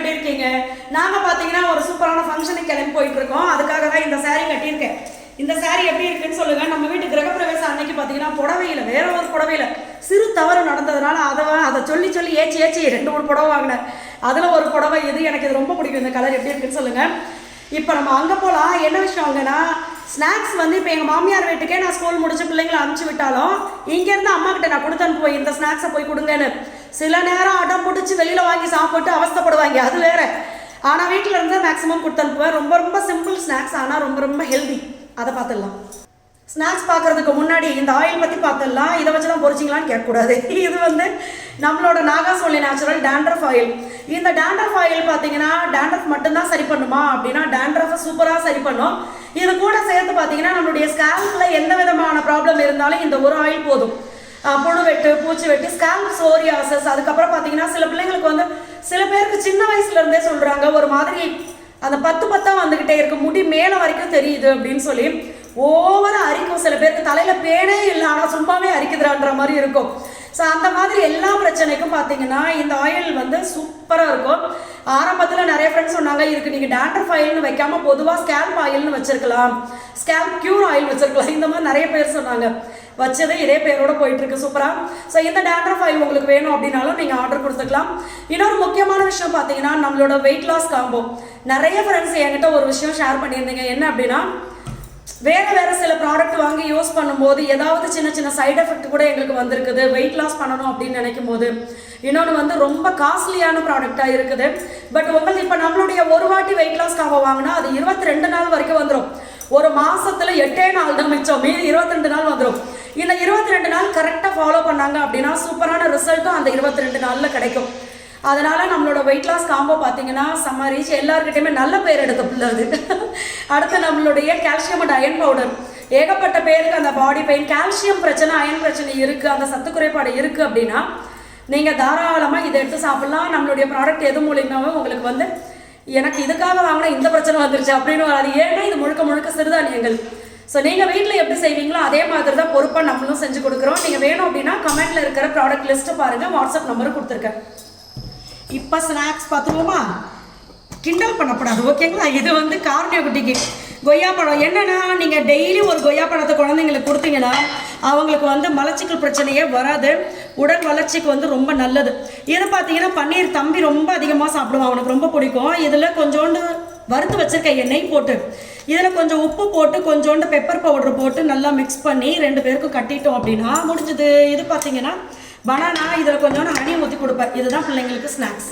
எப்படி இருக்கீங்க? நாங்க பாத்தீங்கன்னா ஒரு சூப்பரான ஃபங்க்ஷனுக்கு கிளம்பி போயிட்டு இருக்கோம். அதுக்காக தான் இந்த saree கட்டியிருக்கேன். இந்த saree எப்படி இருக்குன்னு சொல்லுங்க. நம்ம வீட்டு கிரகப்பிரவேசம் அன்னைக்கு பாத்தீங்கன்னா புடவையில வேற ஒரு புடவையில சிறு தவறு நடந்ததுனால அதை சொல்லி ஏச்சி 2-3 புடவை வாங்கினேன். அதுல ஒரு புடவை இது. எனக்கு இது ரொம்ப பிடிக்கும். இந்த கலர் எப்படி இருக்குன்னு சொல்லுங்க. இப்போ நம்ம அங்கே போகலாம். என்ன விஷயம் அங்கன்னா ஸ்நாக்ஸ் வந்து இப்போ எங்கள் மாமியார் வீட்டுக்கே நான் ஸ்கூல் முடிச்சு பிள்ளைங்களை அனுப்பிச்சி விட்டாலும் இங்கேருந்து அம்மா கிட்ட நான் கொடுத்து அனுப்புவேன், இந்த ஸ்நாக்ஸை போய் கொடுங்கன்னு. சில நேரம் அடம் பிடிச்சி வெளியில் வாங்கி சாப்பிட்டு அவஸ்தைப்படுவாங்க, அது வேற. ஆனால் வீட்டில் இருந்தால் மேக்ஸிமம் கொடுத்து அனுப்புவேன். ரொம்ப ரொம்ப சிம்பிள் ஸ்நாக்ஸ், ஆனால் ரொம்ப ரொம்ப ஹெல்தி. அதை பார்த்துடலாம். ஸ்நாக்ஸ் பார்க்குறதுக்கு முன்னாடி இந்த ஆயில் பற்றி பார்த்துடலாம். இதை வச்சு தான் பொரிச்சிங்களான்னு கேட்கக்கூடாது. இது வந்து நம்மளோட நாகாசோலி நேச்சுரல் டேண்ட்ரஃப் ஆயில். இந்த டேண்ட்ரஃப் ஆயில் பார்த்தீங்கன்னா டேண்ட்ரஃப் மட்டும்தான் சரி பண்ணுமா அப்படின்னா டேண்ட்ரஃபை சூப்பராக சரி பண்ணும். இது கூட சேர்த்து பார்த்தீங்கன்னா நம்மளுடைய ஸ்கேல்பில் எந்த விதமான ப்ராப்ளம் இருந்தாலும் இந்த ஒரு ஆயில் போதும். புழு வெட்டு, பூச்சி வெட்டு, ஸ்கேல்ப் சோரியாசஸ், அதுக்கப்புறம் பார்த்தீங்கன்னா சில பிள்ளைங்களுக்கு வந்து சில பேருக்கு சின்ன வயசுலேருந்தே சொல்கிறாங்க ஒரு மாதிரி அந்த 10 வந்துக்கிட்டே இருக்கு, முடி மேலே வரைக்கும் தெரியுது அப்படின்னு சொல்லி ஓவராக அரிக்கும். சில பேருக்கு தலையில் பேனே இல்லை ஆனால் சும்மாவே அரிக்குதுறான்ற மாதிரி இருக்கும். ஸோ அந்த மாதிரி எல்லா பிரச்சனைக்கும் பார்த்தீங்கன்னா இந்த ஆயில் வந்து சூப்பராக இருக்கும். ஆரம்பத்தில் நிறைய ஃப்ரெண்ட்ஸ் சொன்னாங்க இதுக்கு நீங்கள் டேண்ட்ரஃப் ஆயில்னு வைக்காமல் பொதுவாக ஸ்கேல்ப் ஆயில்னு வச்சிருக்கலாம், ஸ்கேல்ப் க்யூர் ஆயில் வச்சிருக்கலாம், இந்த மாதிரி நிறைய பேர் சொன்னாங்க. வச்சது இதே பேரோட போயிட்டு இருக்கு சூப்பராக. ஸோ இந்த டேண்ட்ரஃப் ஆயில் உங்களுக்கு வேணும் அப்படின்னாலும் நீங்கள் ஆர்டர் கொடுத்துக்கலாம். இன்னொரு முக்கியமான விஷயம் பார்த்தீங்கன்னா நம்மளோட வெயிட் லாஸ் காம்போ. நிறைய ஃப்ரெண்ட்ஸ் என்கிட்ட ஒரு விஷயம் ஷேர் பண்ணியிருந்தீங்க. என்ன அப்படின்னா வேறு சில ப்ராடக்ட் வாங்கி யூஸ் பண்ணும்போது ஏதாவது சின்ன சைடு எஃபெக்ட் கூட எங்களுக்கு வந்திருக்குது வெயிட் லாஸ் பண்ணணும் அப்படின்னு நினைக்கும் போது. இன்னொன்று வந்து ரொம்ப காஸ்ட்லியான ப்ராடக்டாக இருக்குது. பட் உங்களுக்கு இப்போ நம்மளுடைய ஒரு வாட்டி வெயிட் லாஸ் காம்போ வாங்கினா அது 22 நாள் வரைக்கும் வந்துடும். ஒரு மாசத்துல 8 நாள் தான் மிச்சம், மீதி 22 நாள் வந்துடும். இந்த 22 நாள் கரெக்டாக ஃபாலோ பண்ணாங்க அப்படின்னா சூப்பரான ரிசல்ட்டும் அந்த 22 நாளில் கிடைக்கும். அதனால நம்மளோட வெயிட் லாஸ் காம்போ பார்த்தீங்கன்னா செம்ம ரீச், எல்லாருக்கிட்டையுமே நல்ல பேர் எடுத்த பிள்ளை அது. அடுத்து நம்மளுடைய கால்சியம் அண்ட் அயன் பவுடர். ஏகப்பட்ட பேருக்கு அந்த பாடி பெயின், கால்சியம் பிரச்சனை, அயன் பிரச்சனை இருக்குது, அந்த சத்து குறைபாடு இருக்குது அப்படின்னா நீங்கள் தாராளமாக இதை எடுத்து சாப்பிட்லாம். நம்மளுடைய ப்ராடக்ட் எது மூலியமாகவே உங்களுக்கு வந்து எனக்கு இதுக்காக வாங்கினா இந்த பிரச்சனை வந்துருச்சு அப்படின்னு வராது. ஏன்னா இது முழுக்க சிறுதானியங்கள். ஸோ நீங்கள் வீட்டில் எப்படி செய்வீங்களோ அதே மாதிரி தான் பொறுப்பாக நம்மளும் செஞ்சு கொடுக்குறோம். நீங்கள் வேணும் அப்படின்னா கமெண்ட்டில் இருக்கிற ப்ராடக்ட் லிஸ்ட்டு பாருங்கள், வாட்ஸ்அப் நம்பரும் கொடுத்துருக்கேன். இப்போ ஸ்நாக்ஸ் பார்த்துருவோமா? கிண்டல் பண்ணக்கூடாது, ஓகேங்களா? இது வந்து கார்னியோ குட்டிக்கு கொய்யா பழம். என்னென்னா நீங்கள் டெய்லி ஒரு கொய்யா பழத்தை குழந்தைங்களுக்கு கொடுத்தீங்கன்னா அவங்களுக்கு வந்து மலச்சிக்கல் பிரச்சனையே வராது, உடல் வளர்ச்சிக்கு வந்து ரொம்ப நல்லது. இதை பார்த்தீங்கன்னா பன்னீர் தம்பி ரொம்ப அதிகமாக சாப்பிடுவான், அவனுக்கு ரொம்ப பிடிக்கும். இதில் கொஞ்சோண்டு வறுத்து வச்சுருக்கேன் எண்ணெய் போட்டு, இதில் கொஞ்சம் உப்பு போட்டு கொஞ்சோண்டு பெப்பர் பவுடர் போட்டு நல்லா மிக்ஸ் பண்ணி 2 பேருக்கும் கட்டிட்டோம் அப்படின்னா முடிஞ்சது. இது பார்த்தீங்கன்னா பனானா, இதில் கொஞ்சோண்டு ஹனி ஊற்றி கொடுப்பேன். இதுதான் பிள்ளைங்களுக்கு ஸ்நாக்ஸ்.